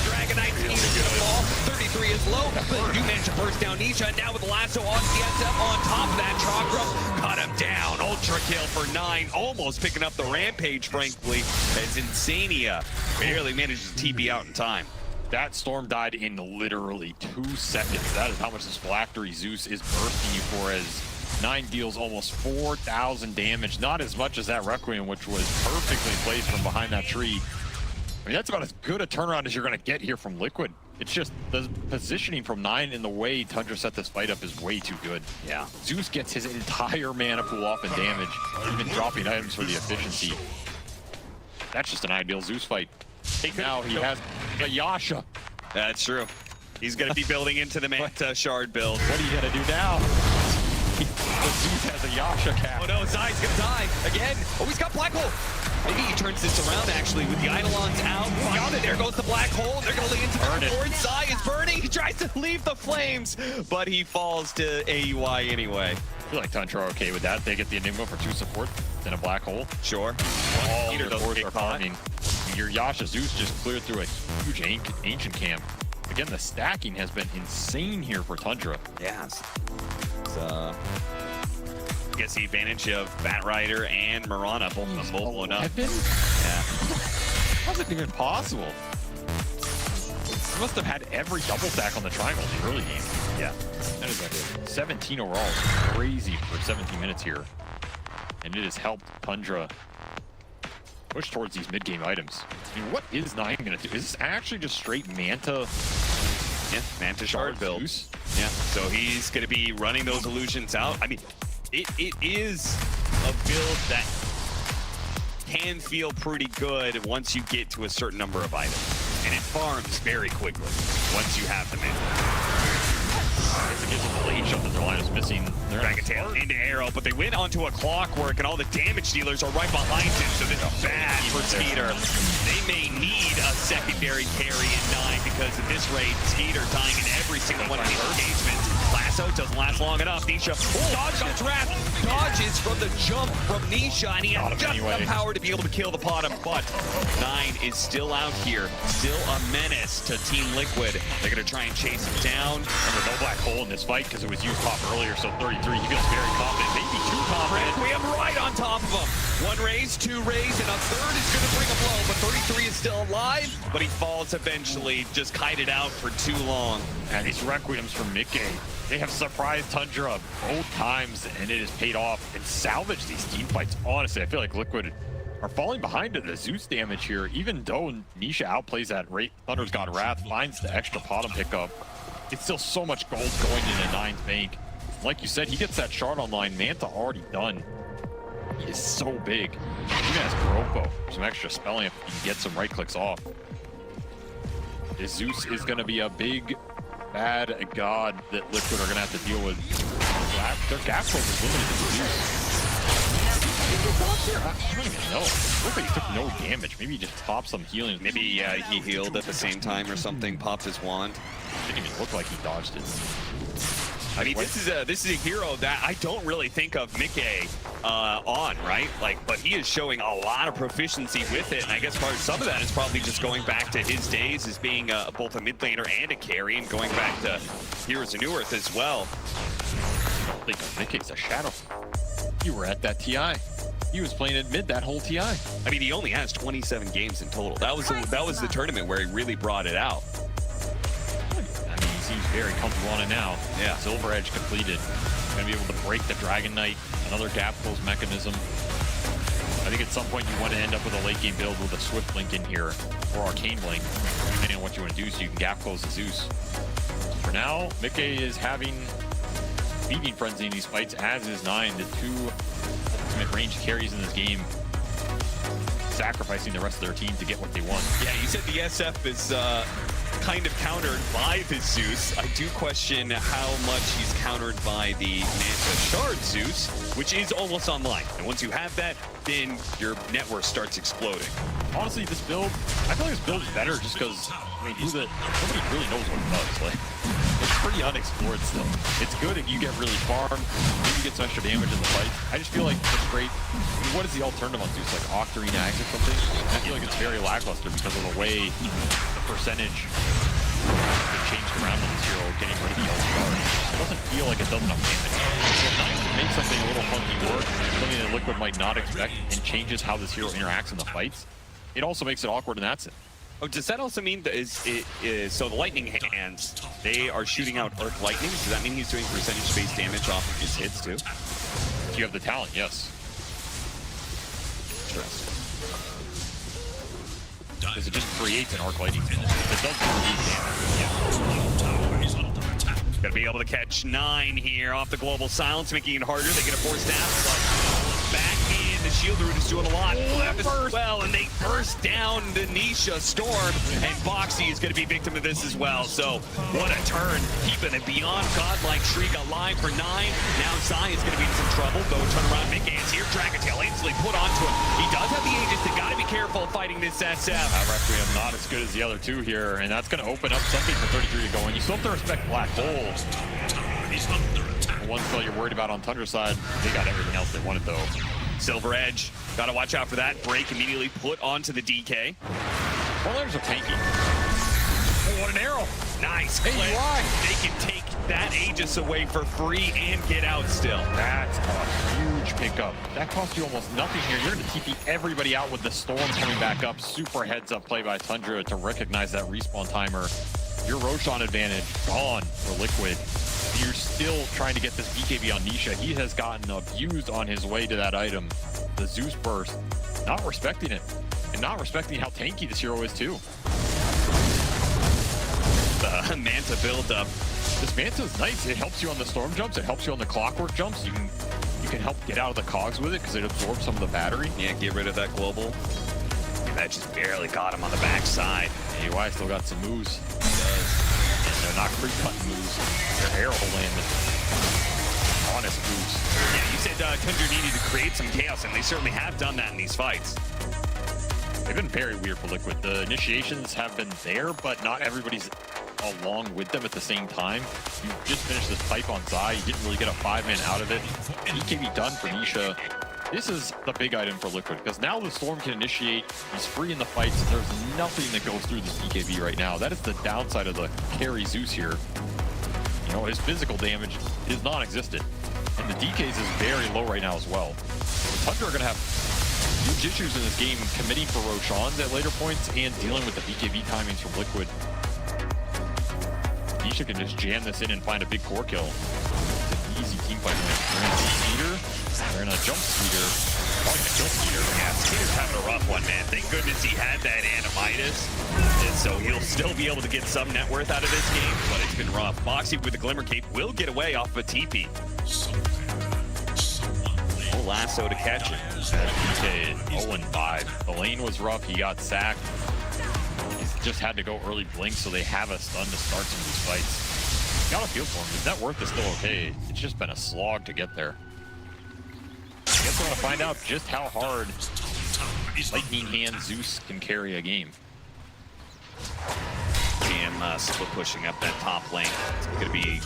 Dragon Knight. He's gonna fall. 33 is low, but you manage to burst down Nisha. And now with the lasso on CSF on top of that Chakra, cut him down. Ultra kill for 9, almost picking up the rampage, frankly, as Insania barely manages to TP out in time. That Storm died in literally 2 seconds. That is how much this Phylactery Zeus is bursting you for, as 9 deals almost 4,000 damage. Not as much as that Requiem, which was perfectly placed from behind that tree. I mean, that's about as good a turnaround as you're going to get here from Liquid. It's just the positioning from 9 in the way Tundra set this fight up is way too good. Yeah. Zeus gets his entire mana pool off in damage, even dropping items for the efficiency. That's just an ideal Zeus fight. Now he has the Yasha. That's true. He's going to be building into the Manta shard build. What are you going to do now? The Zeus has a Yasha cap. Oh no, Zai's going to die again. Oh, he's got Black Hole. Maybe he turns this around actually with the Eidolons out. Got it. There goes the Black Hole. They're going to lean into the board. Zai is burning. He tries to leave the flames, but he falls to AUI anyway. I feel like Tundra are okay with that. They get the Enigma for 2 support, then a Black Hole. Sure. All their cores are farming. Your Yasha Zeus just cleared through a huge ancient camp. Again, the stacking has been insane here for Tundra. Yes. I guess the advantage of Batrider and Mirana both blown up. Yeah. How's it even possible? He must have had every double stack on the triangle in the early game. Yeah. That is like 17 overall. Crazy for 17 minutes here. And it has helped Tundra push towards these mid-game items. I mean, what is Nine going to do? Is this actually just straight Manta? Yeah, Manta shard build. Zeus? Yeah, so he's going to be running those illusions out. I mean, it is a build that can feel pretty good once you get to a certain number of items. And it farms very quickly once you have them in. It gives them the late shot that their line is missing. Dragon Tail into Arrow, but they went onto a Clockwork, and all the damage dealers are right behind him, so this is bad for Skeeter. They may need a secondary carry in 9 because at this rate, Skeeter dying in every single one of these engagements. Lasso doesn't last long enough. Nisha, dodge on Draft, dodges from the jump from Nisha, and he has just enough power to be able to kill the bottom, but 9 is still out here, still a menace to Team Liquid. They're going to try and chase him down. Remember, no Black Hole in this fight because it was used pop earlier, so 33, he feels very confident, maybe too confident. We have right on top of him. 1 raise, 2 raise, and a third is going to bring a blow, but 33 is still alive, but he falls eventually, just kited out for too long. And these Requiems from Mickey, they have surprised Tundra both times, and it has paid off and salvaged these team fights. Honestly, I feel like Liquid are falling behind to the Zeus damage here, even though Nisha outplays that rate. Thunder's got Wrath, finds the extra bottom pickup. It's still so much gold going into 9's bank. Like you said, he gets that shard online. Manta already done. He is so big. Even has Kuroko, some extra spelling if he can get some right clicks off. This Zeus is going to be a big, bad god that Liquid are going to have to deal with. Their gap close is limited to Zeus. I don't even know. Looks like he took no damage. Maybe he just popped some healing. Maybe he healed at the same time or something, popped his wand. Didn't even look like he dodged it. I mean, this is a hero that I don't really think of Mickey on, right? Like, but he is showing a lot of proficiency with it, and I guess some of that is probably just going back to his days as being both a mid laner and a carry, and going back to Heroes of New Earth as well. I don't think Mickey's a shadow. You were at that TI. He was playing at mid that whole TI. I mean, he only has 27 games in total. That was the tournament where he really brought it out. I mean, he seems very comfortable on it now. Yeah. Silver Edge completed. Gonna be able to break the Dragon Knight, another gap close mechanism. I think at some point you want to end up with a late game build with a Swift Blink in here, or Arcane Blink, depending on what you want to do, so you can gap close the Zeus. For now, Mickey is having feeding frenzy in these fights, as is 9, the 2 ultimate range carries in this game, sacrificing the rest of their team to get what they want. Yeah, you said the SF is kind of countered by the Zeus. I do question how much he's countered by the Manta Shard Zeus, which is almost online. And once you have that, then your network starts exploding. Honestly, this build, I feel like this build is better just because, I mean, nobody really knows what it does. Like, it's pretty unexplored still. It's good if you get really farmed, maybe you get some extra damage in the fight. I just feel like it's great. I mean, what is the alternative on Zeus? Like Octarine Axe or something? I feel like it's very lackluster because of the way the percentage is changed around on this hero, getting rid of the ult shard. It doesn't feel like it does enough damage. So if 9 can make something a little funky work, something that Liquid might not expect, and changes how this hero interacts in the fights, it also makes it awkward in that sense. Oh, does that also mean that so the lightning hands, they are shooting out Earth Lightning? Does that mean he's doing percentage-based damage off of his hits too? If you have the talent, yes. Interesting. Because it just creates an arc lightning field. It doesn't produce damage. Gonna be able to catch 9 here off the global silence, making it harder. They get a force down, but back in the shield root is doing a lot. Well, and they burst down the Nisha Storm, and Boxy is going to be victim of this as well. So what a turn, keeping a beyond godlike Shriek alive for 9. Now Zai is going to be in some trouble, though. Turn around, Mickey is here. Dragontail instantly put onto him. He does have the Aegis. They got to be careful fighting this SF. Requiem not as good as the other two here, and that's going to open up something for 33 to go in. You still have to respect Black Hole. Is under attack. One spell you're worried about on Tundra's side, they got everything else they wanted though. Silver Edge, got to watch out for that. Break immediately put onto the DK. Well, there's a tanky. Oh, what an arrow. Nice Hey, clip. why? They can take that Aegis away for free and get out still. That's a huge pickup. That cost you almost nothing here. You're going to TP everybody out with the storm coming back up. Super heads up play by Tundra to recognize that respawn timer. Your Roshan advantage gone for Liquid. You're still trying to get this BKB on Nisha. He has gotten abused on his way to that item. The Zeus burst, not respecting it. And not respecting how tanky this hero is too. The Manta build up. This Manta is nice. It helps you on the storm jumps. It helps you on the clockwork jumps. You can help get out of the cogs with it because it absorbs some of the battery. Yeah, get rid of that global. That just barely got him on the backside. AY still got some moves. And they're not creep cutting moves. They're arrow landing. Honest moves. Yeah, you said Tundra needed to create some chaos, and they certainly have done that in these fights. They've been very weird for Liquid. The initiations have been there, but not everybody's along with them at the same time. You just finished this pipe on Zai. You didn't really get a 5-man out of it. BKB done for Nisha. This is the big item for Liquid, because now the Storm can initiate. He's free in the fights. There's nothing that goes through this BKB right now. That is the downside of the carry Zeus here. You know, his physical damage is non-existent. And the DKs is very low right now as well. So Tundra are going to have huge issues in this game committing for Roshans at later points and dealing with the BKB timings from Liquid. Nisha can just jam this in and find a big core kill. It's an easy team fight win. They're in a Skeeter. They're in a jump Skeeter. Probably gonna kill Skeeter. Yeah, Skeeter's having a rough one, man. Thank goodness he had that Animitis. And so he'll still be able to get some net worth out of this game, but it's been rough. Boxy with the Glimmer Cape will get away off of a TP. No lasso to catch it. DK 0-5. The lane was rough. He got sacked. He's just had to go early blink, so they have a stun to start some of these fights. Got a feel for him. His net worth is still okay. It's just been a slog to get there. I guess we're going to find out just how hard Lightning Hand Zeus can carry a game. TM split pushing up that top lane. It's going to be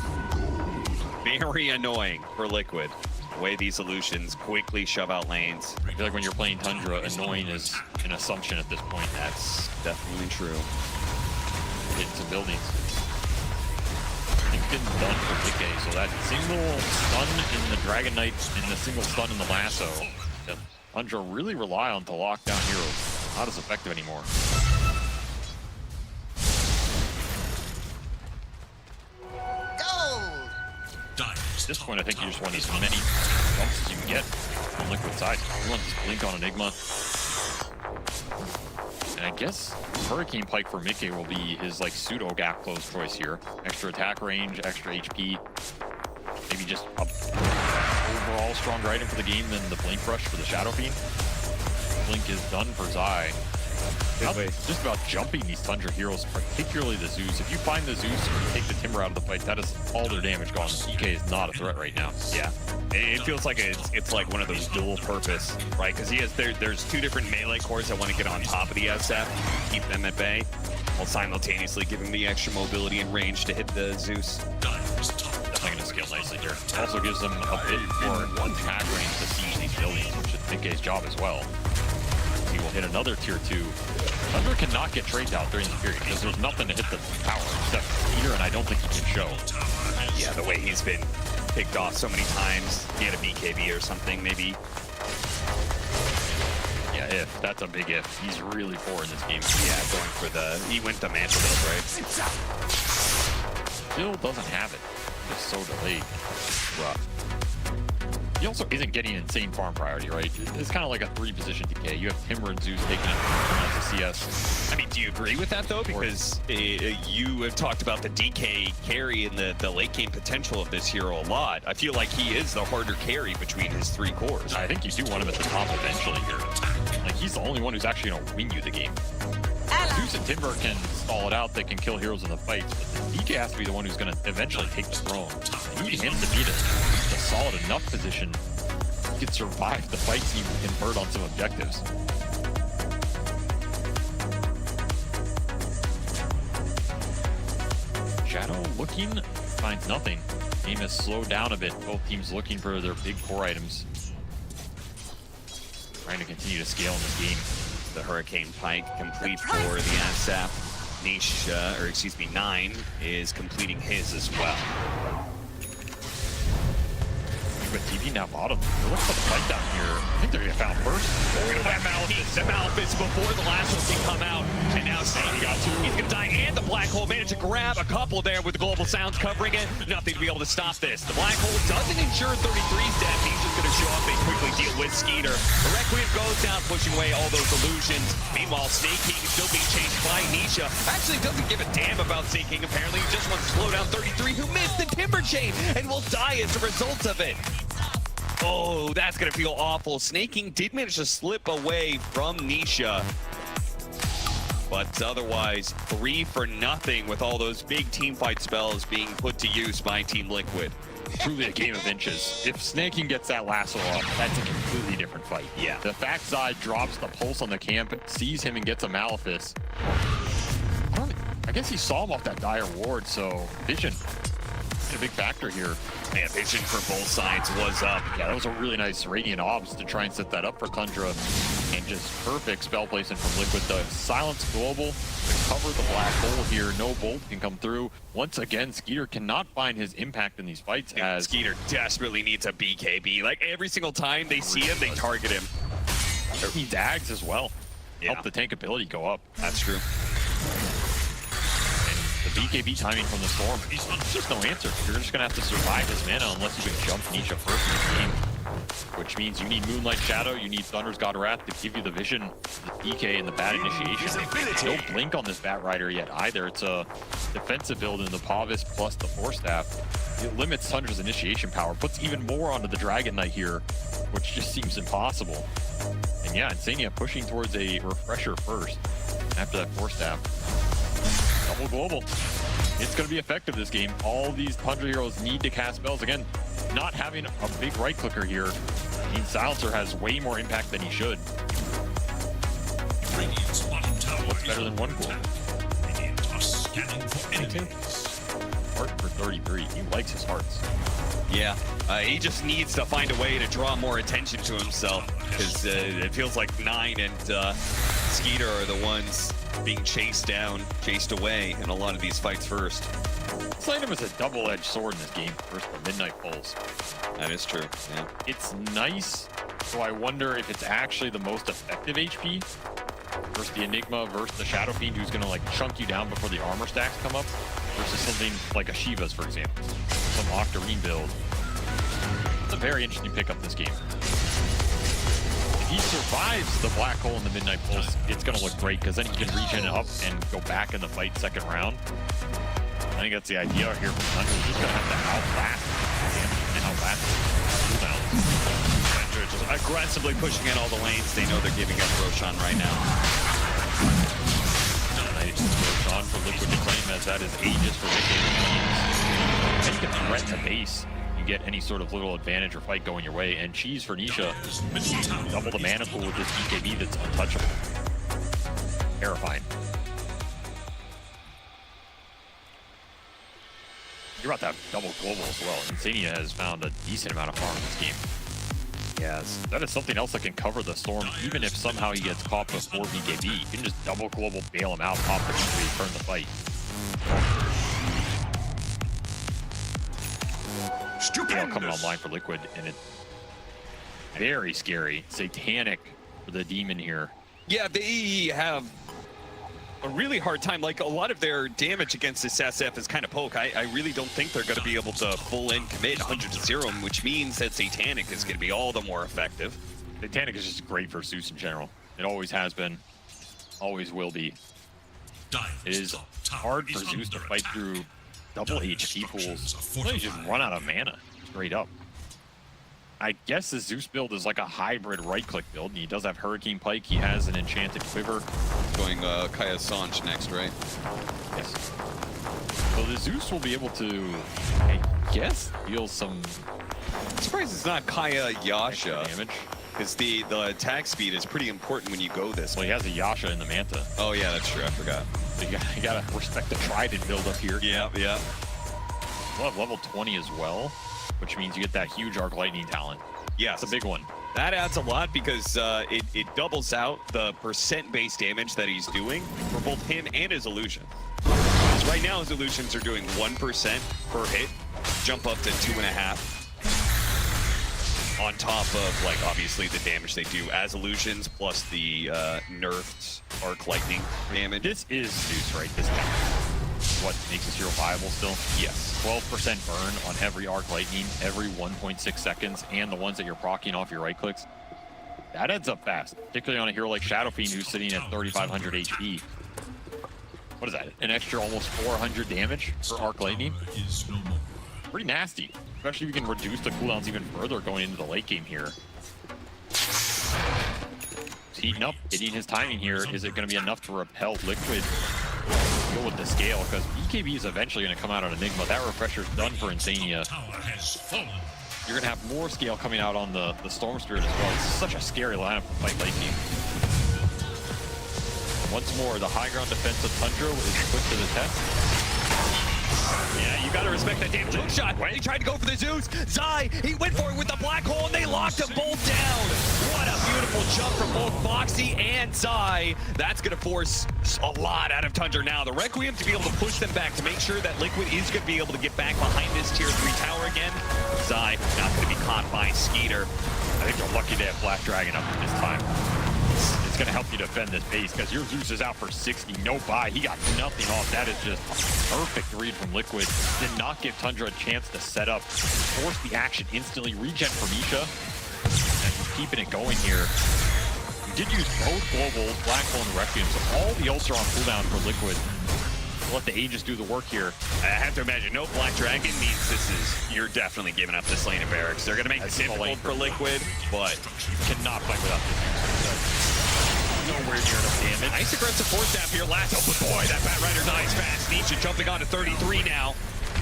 very annoying for Liquid. The way these solutions quickly shove out lanes. I feel like when you're playing Tundra, annoying is an assumption at this point. That's definitely true. Hitting some buildings. Things getting done for DK, so that single stun in the Dragon Knight and the single stun in the lasso. The Tundra really rely on to lock down heroes. Not as effective anymore. At this point, I think you just want as many jumps as you can get on Liquid side. You want this blink on Enigma. And I guess Hurricane Pike for Mickey will be his like pseudo gap close choice here. Extra attack range, extra HP. Maybe just a overall stronger item for the game than the Blink Rush for the Shadow Fiend. Blink is done for Zai. Just about jumping these Tundra heroes, particularly the Zeus. If you find the Zeus and you take the Timber out of the fight, that is all their damage gone. EK is not a threat right now. Yeah, it feels like it's like one of those dual purpose, right? Because he has there's two different melee cores that want to get on top of the SF, keep them at bay, while simultaneously giving the extra mobility and range to hit the Zeus. Definitely going to scale nicely here. It also gives them a bit more attack range to siege these buildings, which is Nikkei's job as well. He will hit another tier 2. Tundra cannot get trades out during this period because there's nothing to hit the tower except Peter, and I don't think he can show. Yeah, the way he's been picked off so many times. He had a BKB or something, maybe. Yeah, if. That's a big if. He's really poor in this game. Yeah, going for the... He went to Manta build, right? Still doesn't have it. Just so delayed. Rough. he also isn't getting insane farm priority, right? It's kind of like a 3-position decay. You have Timber and Zeus taking it to CS. I mean, do you agree with that though? Because you have talked about the DK carry and the late game potential of this hero a lot. I feel like he is the harder carry between his 3 cores. I think you do want him at the top eventually here. Like, he's the only one who's actually going to win you the game. Zeus and Timber can stall it out, they can kill heroes in the fights, but the DK has to be the one who's going to eventually take the throne. You need him to be a solid enough position he can survive the fights, even convert on some objectives. Shadow looking, finds nothing. Game has slowed down a bit. Both teams looking for their big core items. Trying to continue to scale in this game. The Hurricane Pike complete for the ASAP. Niche, or excuse me, 9 is completing his as well. But TP now bottom. It looks like a fight down here. I think they're gonna get found first. Oh, that Malphite before the last one can come out. And now Sadie got 2. He's gonna die, and the Black Hole managed to grab a couple there with the Global Sounds covering it. Nothing to be able to stop this. The Black Hole doesn't ensure 33's death. He's just gonna show up and quickly deal with Skeeter. The Requiem goes down, pushing away all those illusions. Meanwhile, Snake King is still being chased by Nisha. Actually doesn't give a damn about Snake King. Apparently, he just wants to slow down 33, who missed the Timber Chain and will die as a result of it. Oh, that's gonna feel awful. Snake King did manage to slip away from Nisha. But otherwise, 3 for nothing with all those big teamfight spells being put to use by Team Liquid. Truly a game of inches. If Snake King gets that lasso off, that's a completely different fight. Yeah. The fact side drops the pulse on the camp, sees him and gets a Malefice. I guess he saw him off that dire ward, so vision. A big factor here. Man, vision for both sides was up. Yeah, that was a really nice Radiant Obs to try and set that up for Tundra. And just perfect spell placement from Liquid. The Silence Global to cover the Black Hole here. No bolt can come through. Once again, Skeeter cannot find his impact in these fights. As Skeeter desperately needs a BKB. Like every single time they see him, they target him. He dags as well. Yeah. Help the tank ability go up. That's true. The BKB timing from the Storm, it's just no answer. You're just going to have to survive his mana unless you can jump Nisha first in the game. Which means you need Moonlight Shadow, you need Thunder's God Wrath to give you the vision, the DK, and the Bat Initiation. No blink on this Bat Rider yet either. It's a defensive build in the Pavis plus the Force Staff. It limits Tundra's initiation power, puts even more onto the Dragon Knight here, which just seems impossible. And yeah, Insania pushing towards a Refresher first after that Force Staff. Double global. It's going to be effective this game. All these Tundra heroes need to cast spells. Again, not having a big right clicker here means Silencer has way more impact than he should. What's better than 1 global? Heart for 33. He likes his hearts. Yeah, he just needs to find a way to draw more attention to himself because it feels like 9 and Skeeter are the ones being chased down, chased away in a lot of these fights first. This item is a double-edged sword in this game versus the Midnight Pulse. That is true, yeah. It's nice, so I wonder if it's actually the most effective HP versus the Enigma versus the Shadow Fiend, who's gonna like chunk you down before the armor stacks come up, versus something like a Shiva's, for example. Some Octarine build. It's a very interesting pickup this game. If he survives the Black Hole and the Midnight Pulse, it's gonna look great, because then he can regen up and go back in the fight second round. I think that's the idea here for Tundra. He's just gonna have to outlast and outlast cooldowns. Just aggressively pushing in all the lanes. They know they're giving up Roshan right now. Nice Roshan for Liquid to claim, as that is Aegis for mid-game teams. And you can threat the base. You get any sort of little advantage or fight going your way. And Cheese for Nisha. Double the mana pool with this BKB that's untouchable. Terrifying. You're about to have double global as well. Insania has found a decent amount of farm in this game. Yes. That is something else that can cover the Storm, even if somehow he gets caught before BKB. You can just double global, bail him out, pop the B3, turn the fight. Coming online for Liquid, and it's very scary. Satanic for the demon here. Yeah, they have a really hard time. Like, a lot of their damage against this SF is kind of poke. I really don't think they're going to be able to full in commit 100-0, which means that Satanic is going to be all the more effective. Satanic is just great for Zeus in general. It always has been, always will be. It is hard for Zeus to fight through double HP pools. They just run out of mana, straight up. I guess the Zeus build is like a hybrid right-click build, and he does have Hurricane Pike. He has an Enchanted Quiver. Going Kaya Sanch next, right? Yes. So the Zeus will be able to, I guess, deal some... I'm surprised it's not Kaya Yasha, damage. because the attack speed is pretty important when you go this Well, way. he has a Yasha in the Manta. Oh yeah, that's true, I forgot. So you gotta respect the Trident build up here. Yeah. We'll have level 20 as well, which means you get that huge Arc Lightning talent. Yes. It's a big one. That adds a lot because it doubles out the percent-based damage that he's doing for both him and his illusion. Because right now his illusions are doing 1% per hit, jump up to 2.5. On top of, like, obviously the damage they do as illusions, plus the nerfed Arc Lightning damage. This is Zeus, right? This is what makes this hero viable still? Yes. 12% burn on every Arc Lightning, every 1.6 seconds, and the ones that you're proccing off your right clicks. That adds up fast, particularly on a hero like Shadow Fiend, who's sitting at 3,500 HP. What is that? An extra almost 400 damage for Arc Lightning? Pretty nasty, especially if you can reduce the cooldowns even further going into the late game here. He's heating up, hitting his timing here. Is it going to be enough to repel Liquid? Deal with the scale, because BKB is eventually going to come out on Enigma. That refresher's done for Insania. You're going to have more scale coming out on the Storm Spirit as well. It's such a scary lineup to fight late game. Once more, the high ground defense of Tundra is put to the test. Yeah, you gotta respect that damage. Hook shot. He tried to go for the Zeus. Zai, he went for it with the black hole, and they locked them both down. What a beautiful jump from both Foxy and Zai. That's gonna force a lot out of Tundra now. The Requiem to be able to push them back to make sure that Liquid is gonna be able to get back behind this tier 3 tower again. Zai not gonna be caught by Skeeter. I think they're lucky to have Black Dragon up at this time. It's going to help you defend this base, because your Zeus is out for 60, no buy. He got nothing off. That is just a perfect read from Liquid. Did not give Tundra a chance to set up. Force the action instantly. Regen for Misha. And he's keeping it going here. You did use both globals, Black Hole and Requiem, so all the ults are on cooldown for Liquid. Let the Aegis do the work here. I have to imagine no Black Dragon means you're definitely giving up this lane of barracks. They're gonna make it difficult for Liquid, but you cannot fight without this. Nowhere near enough damage. Nice aggressive force staff here. Last, oh boy, that Bat Rider dies fast. Nietzsche jumping on to 33 now.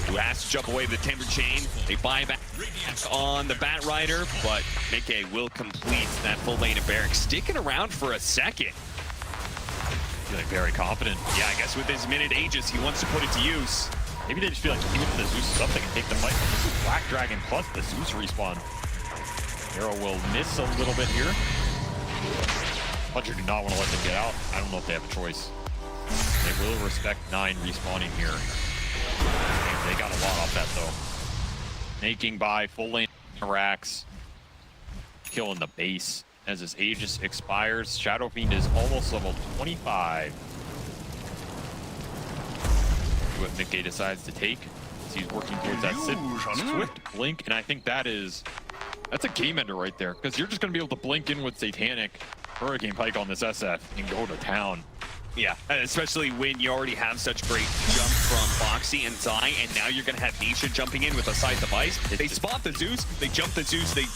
Who has to jump away with the Timber Chain. They buy back on the Bat Rider, but Mickey will complete that full lane of barracks. Sticking around for a second. Feeling very confident. Yeah, I guess with his minute Aegis, he wants to put it to use. Maybe they just feel like even if the Zeus is up, they can take the fight. This is Black Dragon plus the Zeus respawn. Arrow will miss a little bit here. Tundra do not want to let them get out. I don't know if they have a choice. They will respect 9 respawning here. They got a lot off that though. Making by full lane Rax. Killing the base as his Aegis expires. Shadow Fiend is almost level 25. What Mickey decides to take as he's working towards that Swift Blink, and I think that's a game ender right there, because you're just going to be able to blink in with Satanic, Hurricane Pike on this SF and go to town. Yeah, especially when you already have such great jump from Foxy and Zai, and now you're going to have Nisha jumping in with a side device. They spot the Zeus, they jump the Zeus, they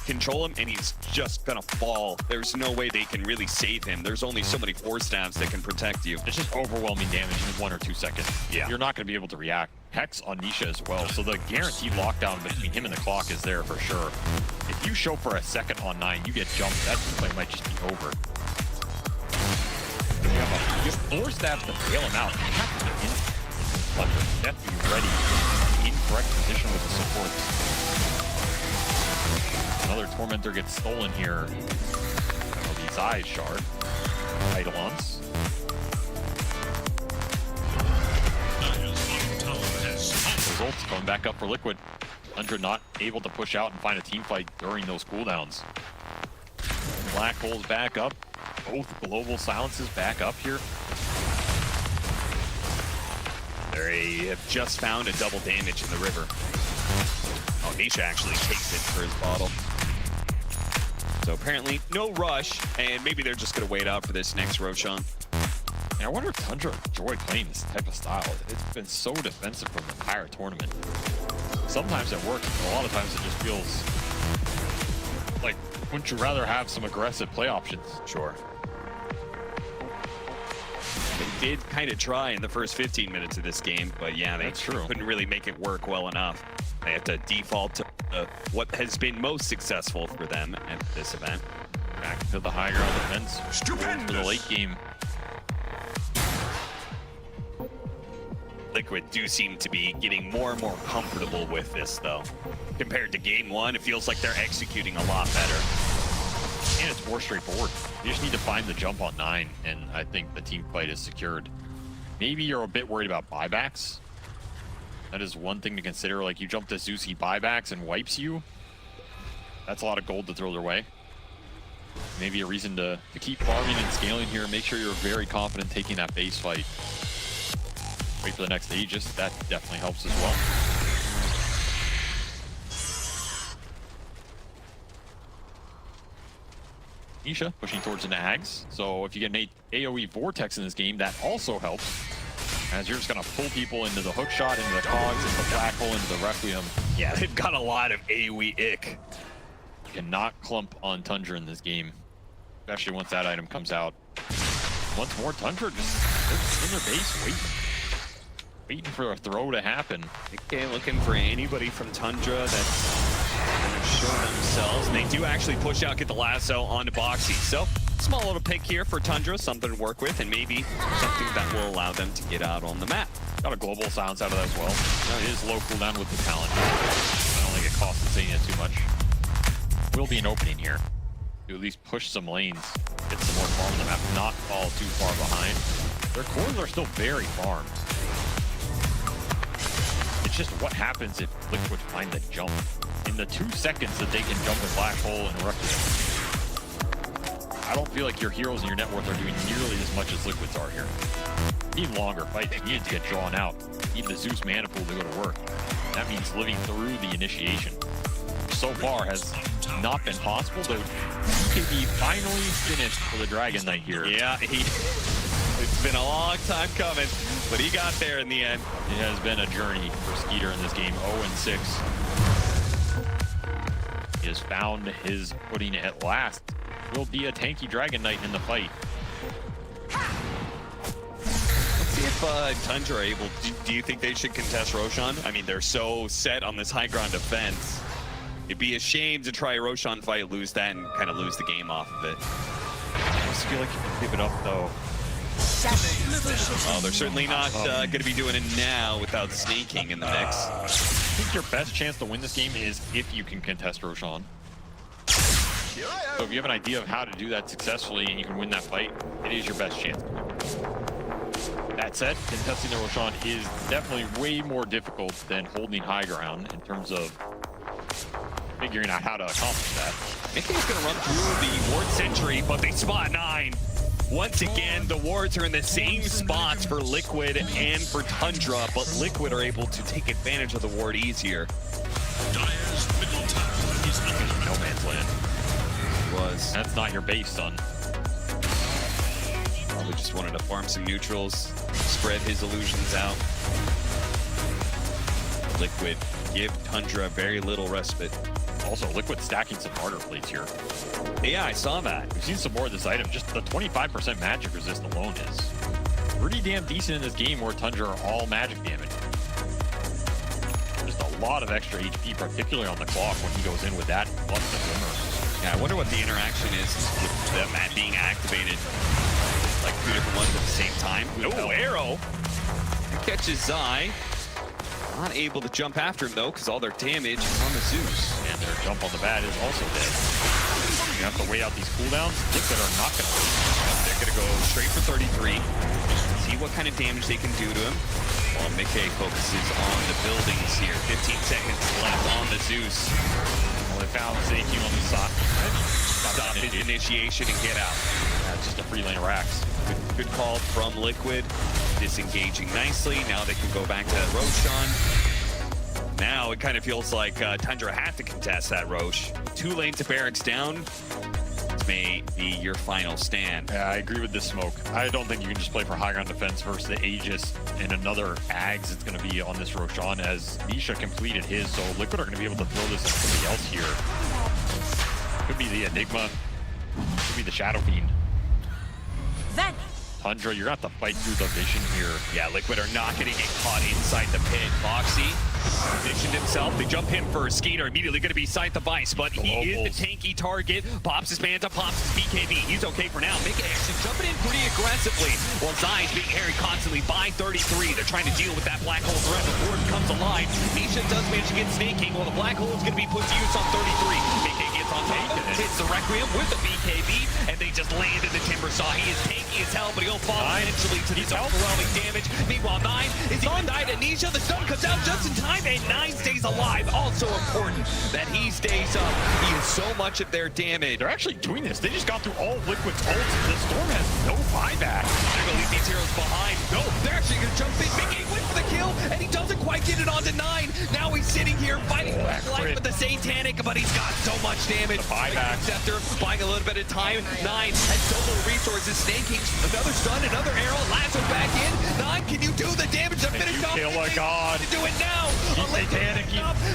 control him, and he's just going to fall. There's no way they can really save him. There's only so many force stabs that can protect you. It's just overwhelming damage in 1 or 2 seconds. Yeah. You're not going to be able to react. Hex on Nisha as well, so the guaranteed lockdown between him and the clock is there for sure. If you show for a second on 9, you get jumped, that fight might just be over. You have 4 stabs to bail him out. You have to get in. But you have to be ready. Incorrect position with the support. Another Tormentor gets stolen here. That'll be Zai's shard. Eidolons. Results going back up for Liquid. Tundra not able to push out and find a team fight during those cooldowns. Black Hole's back up. Both global silences back up here. They have just found a double damage in the river. Oh, Nisha actually takes it for his bottle. So apparently no rush, and maybe they're just going to wait out for this next Roshan. And I wonder if Tundra enjoy playing this type of style. It's been so defensive for the entire tournament. Sometimes it works, but a lot of times it just feels like, wouldn't you rather have some aggressive play options? Sure. They did kind of try in the first 15 minutes of this game, but yeah, they couldn't really make it work well enough. They have to default to what has been most successful for them at this event. Back to the high ground defense for the late game. Liquid do seem to be getting more and more comfortable with this, though. Compared to game one, it feels like they're executing a lot better. And it's more straightforward. You just need to find the jump on 9, and I think the team fight is secured. Maybe you're a bit worried about buybacks. That is one thing to consider. Like, you jump to Zeus, he buybacks and wipes you. That's a lot of gold to throw their way. Maybe a reason to keep farming and scaling here. Make sure you're very confident taking that base fight. Wait for the next Aegis. That definitely helps as well. Nisha pushing towards the Nags. So if you get an AoE Vortex in this game, that also helps. As you're just going to pull people into the hook shot, into the cogs, into the black hole, into the Requiem. Yeah, they've got a lot of AoE ick. You cannot clump on Tundra in this game, especially once that item comes out. Once more, Tundra just in their base waiting for a throw to happen. Okay, looking for anybody from Tundra that's going to show themselves. And they do actually push out, get the lasso onto Boxy. So, small little pick here for Tundra, something to work with, and maybe something that will allow them to get out on the map. Got a global silence out of that as well. It is low cooldown with the talent. I don't think it costs Insania too much. Will be an opening here to at least push some lanes, get some more farm on the map, not fall too far behind. Their cores are still very farmed. It's just what happens if Liquid find the jump. In the 2 seconds that they can jump in Black Hole and Requiem, I don't feel like your heroes and your net worth are doing nearly as much as Liquid's are here. Need longer fights. You need to get drawn out. You need the Zeus mana pool to go to work. That means living through the initiation. So far has not been possible, though BKB finally finished for the Dragon Knight here. Yeah, it's been a long time coming, but he got there in the end. It has been a journey for Skeeter in this game, 0-6. He has found his footing at last. Will be a tanky Dragon Knight in the fight. Let's see if Tundra are able. Do you think they should contest Roshan? I mean, they're so set on this high ground defense. It'd be a shame to try a Roshan fight, lose that, and kind of lose the game off of it. I just feel like you can give it up, though. Oh, they're certainly not going to be doing it now without snaking in the mix. I think your best chance to win this game is if you can contest Roshan. So if you have an idea of how to do that successfully and you can win that fight, it is your best chance. That said, contesting the Roshan is definitely way more difficult than holding high ground in terms of figuring out how to accomplish that. Mickey's going to run through the ward sentry, but they spot 9. Once again, the wards are in the same spots for Liquid and for Tundra, but Liquid are able to take advantage of the ward easier. Dire's middle tower is under No man's land. Was. That's not your base, son. Probably just wanted to farm some neutrals, spread his illusions out. Liquid give Tundra very little respite. Also, Liquid stacking some harder plates here. Yeah, I saw that. We've seen some more of this item. Just the 25% magic resist alone is pretty damn decent in this game where Tundra are all magic damage. Just a lot of extra HP, particularly on the clock when he goes in with that plus the glimmer. Yeah, I wonder what the interaction is with the map being activated. Like 2 different ones at the same time. Oh, arrow! Catches Zai. Not able to jump after him, though, because all their damage is on the Zeus. And their jump on the bat is also dead. You have to wait out these cooldowns. Liquid are not going to wait. They're going to go straight for 33. See what kind of damage they can do to him. While Mickey focuses on the buildings here. 15 seconds left on the Zeus. Well, they found ZQ on the side. Stop his initiation and get out. That's just a free lane of racks. Good call from Liquid. Disengaging nicely. Now they can go back to that Roshan. Now it kind of feels like Tundra have to contest that Rosh. 2 lanes of barracks down. This may be your final stand. Yeah, I agree with this smoke. I don't think you can just play for high ground defense versus the Aegis and another Ags. It's going to be on this Roshan as Nisha completed his, so Liquid are going to be able to throw this at somebody else here. Could be the Enigma. Could be the Shadow Fiend. Tundra, you're going to have to fight through the vision here. Yeah, Liquid are not going to get caught inside the pit. Foxy positioned himself. They jump him for Skeeter. Immediately going to be side device, but he is the tanky target. Pops his Manta, pops his BKB. He's okay for now. Mickey actually jumping in pretty aggressively. While Zai's being harried constantly by 33. They're trying to deal with that black hole threat before it comes alive. Nisha does manage to get snaking while the black hole is going to be put to use on 33. Mickey gets on top of it. Hits the Requiem with the BKB, and they just landed the Timbersaw. He is tanky as hell, but he'll fall eventually to this overwhelming damage. Meanwhile, 9 is on died at Nisha. The stun comes out just in time, and 9 stays alive. Also important that he stays up. He is so much of their damage. They're actually doing this. They just got through all Liquid's ults. The Storm has no buyback. They're going to leave these heroes behind. No, they're actually going to jump in. Mickey wins the kill, and he doesn't quite get it onto 9. Now he's sitting here fighting back life with the Satanic, but he's got so much damage. The buyback. Scepter buying a little bit of time. 9 has so little resources. Snaking another stun, another arrow. Lasso back in. 9, can you do the damage to finish off? Kill a god. To do it now.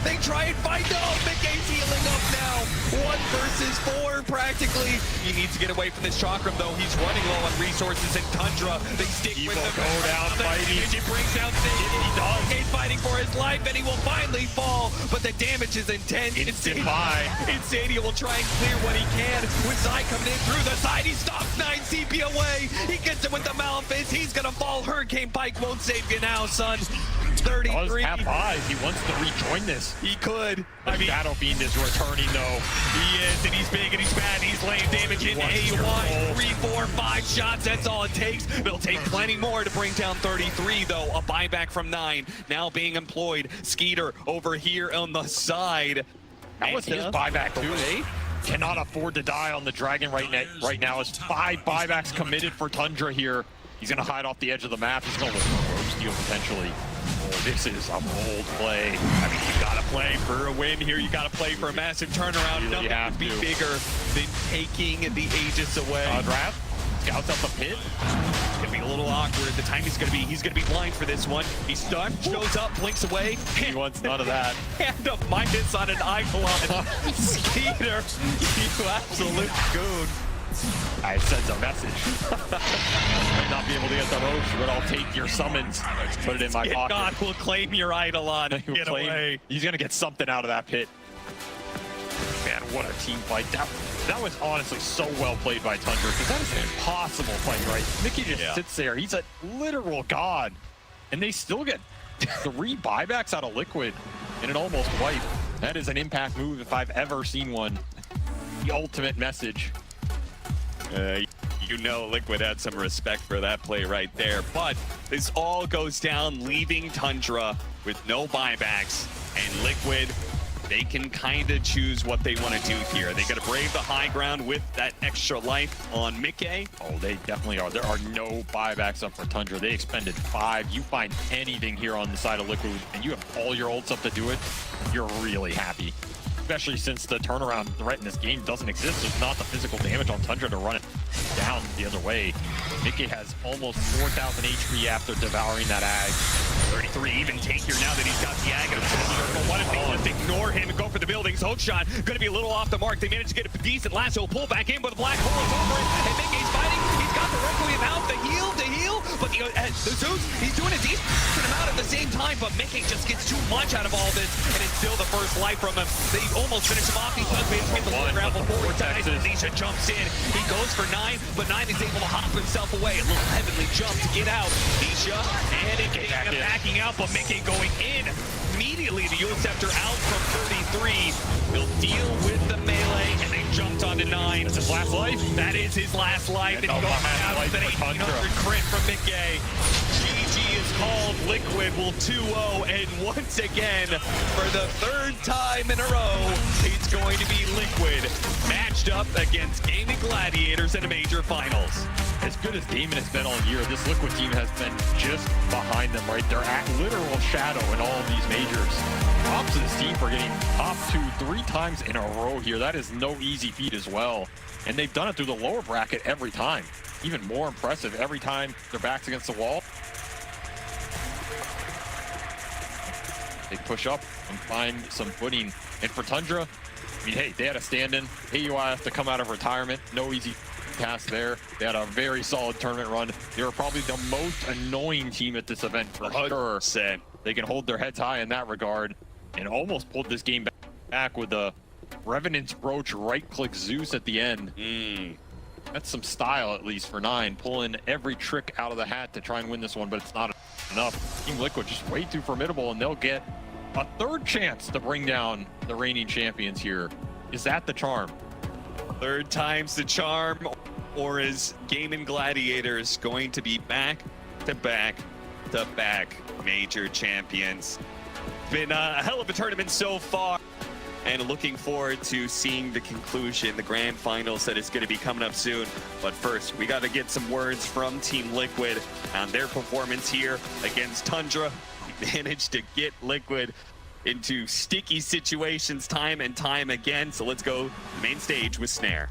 They try and fight. No, Mickey's healing up now. 1 versus 4 practically. He needs to get away from this Chakram though. He's running low on resources in Tundra. They stick with him. Go down fighting. It brings down Sadie. He does. He's fighting for his life and he will finally fall. But the damage is intense. Instant buy. Insanity will try and clear what he can. With Zai coming in through the side, he stops 9 CP away. He gets him with the Malefice. He's gonna fall. Hurricane Pike won't save you now, son. 33. Half high. He wants to rejoin this. He could. I mean, Shadow Fiend is returning though. He is, and he's big and he's bad. He's laying damage in A1. 3, 4, 5 shots. That's all it takes. It'll take plenty more to bring down 33 though. A buyback from 9 now being employed. Skeeter over here on the side. That was his buyback too. Cannot afford to die on the Dragon right now. Is 5 buybacks committed for Tundra here. He's gonna hide off the edge of the map. He's gonna look for Rogue Steel potentially. Oh, this is a bold play. I mean, you gotta play for a win here. You gotta play for a massive turnaround. You really Nothing have could be to. bigger than taking the Aegis away. Wrath scouts out the pit. It's gonna be a little awkward. The time he's gonna be blind for this one. He's stuck, shows up, blinks away. He wants none of that. And a minus on an Icon. Skeeter, you absolute goon. I sent a message. Might not be able to get the Roche, but I'll take your summons. Put it in my pocket. God will claim your Eidolon. Get away. He's gonna get something out of that pit. Man, what a team fight. That was honestly so well played by Tundra, because that is an impossible fight, right? Mickey just sits there. He's a literal god. And they still get 3 buybacks out of Liquid in an almost wipe. That is an impact move if I've ever seen one. The ultimate message. You know Liquid had some respect for that play right there, but this all goes down, leaving Tundra with no buybacks, and Liquid, they can kind of choose what they want to do here. They got to brave the high ground with that extra life on Mickey. Oh, they definitely are. There are no buybacks up for Tundra. They expended 5. You find anything here on the side of Liquid, and you have all your ults up to do it, you're really happy. Especially since the turnaround threat in this game doesn't exist. There's not the physical damage on Tundra to run it down the other way. Mickey has almost 4,000 HP after devouring that Ag. 33 even tankier now that he's got the Ag. But what if they just ignore him and go for the buildings? Hook shot gonna be a little off the mark. They managed to get a decent lasso pull back in, but the black hole is over it. And Mickey's fighting. He's got the Requiem out to heal. But the Zeus, he's doing a decent amount at the same time, but Mickey just gets too much out of all this, and it's still the first life from him. They almost finish him off. He does manage to get the ground before he dies. Nisha jumps in. He goes for 9, but 9 is able to hop himself away. A little heavenly jump to get out. Nisha and it backing out, but Mickey going in. Immediately the Yule Scepter out from 33. He'll deal with the melee, and they jumped onto 9. That's his last life? That is his last life, and he goes out with an 1800 crit from Mickey. GG is called. Liquid will 2-0, and once again, for the 3rd time in a row, It's going to be Liquid matched up against Gaming Gladiators in a major finals. As good as Damon has been all year, this Liquid team has been just behind them, right? They're at literal shadow in all of these majors. Props to this team for getting top 2 3 times in a row here. That is no easy feat as well. And they've done it through the lower bracket every time. Even more impressive every time their back's against the wall. They push up and find some footing. And for Tundra, I mean, hey, they had a stand-in. AUI have to come out of retirement. No easy task there. They had a very solid tournament run. They were probably the most annoying team at this event for sure. They can hold their heads high in that regard and almost pulled this game back with a Revenant's Brooch right-click Zeus at the end. That's some style, at least, for 9. Pulling every trick out of the hat to try and win this one, but it's not enough. Team Liquid just way too formidable, and they'll get a 3rd chance to bring down the reigning champions here. Is that the charm? 3rd time's the charm, or is Gaming Gladiators going to be back to back to back major champions? It's been a hell of a tournament so far, and looking forward to seeing the conclusion, the grand finals that is going to be coming up soon. But first, we got to get some words from Team Liquid on their performance here against Tundra. We managed to get Liquid into sticky situations time and time again. So let's go to the main stage with Snare.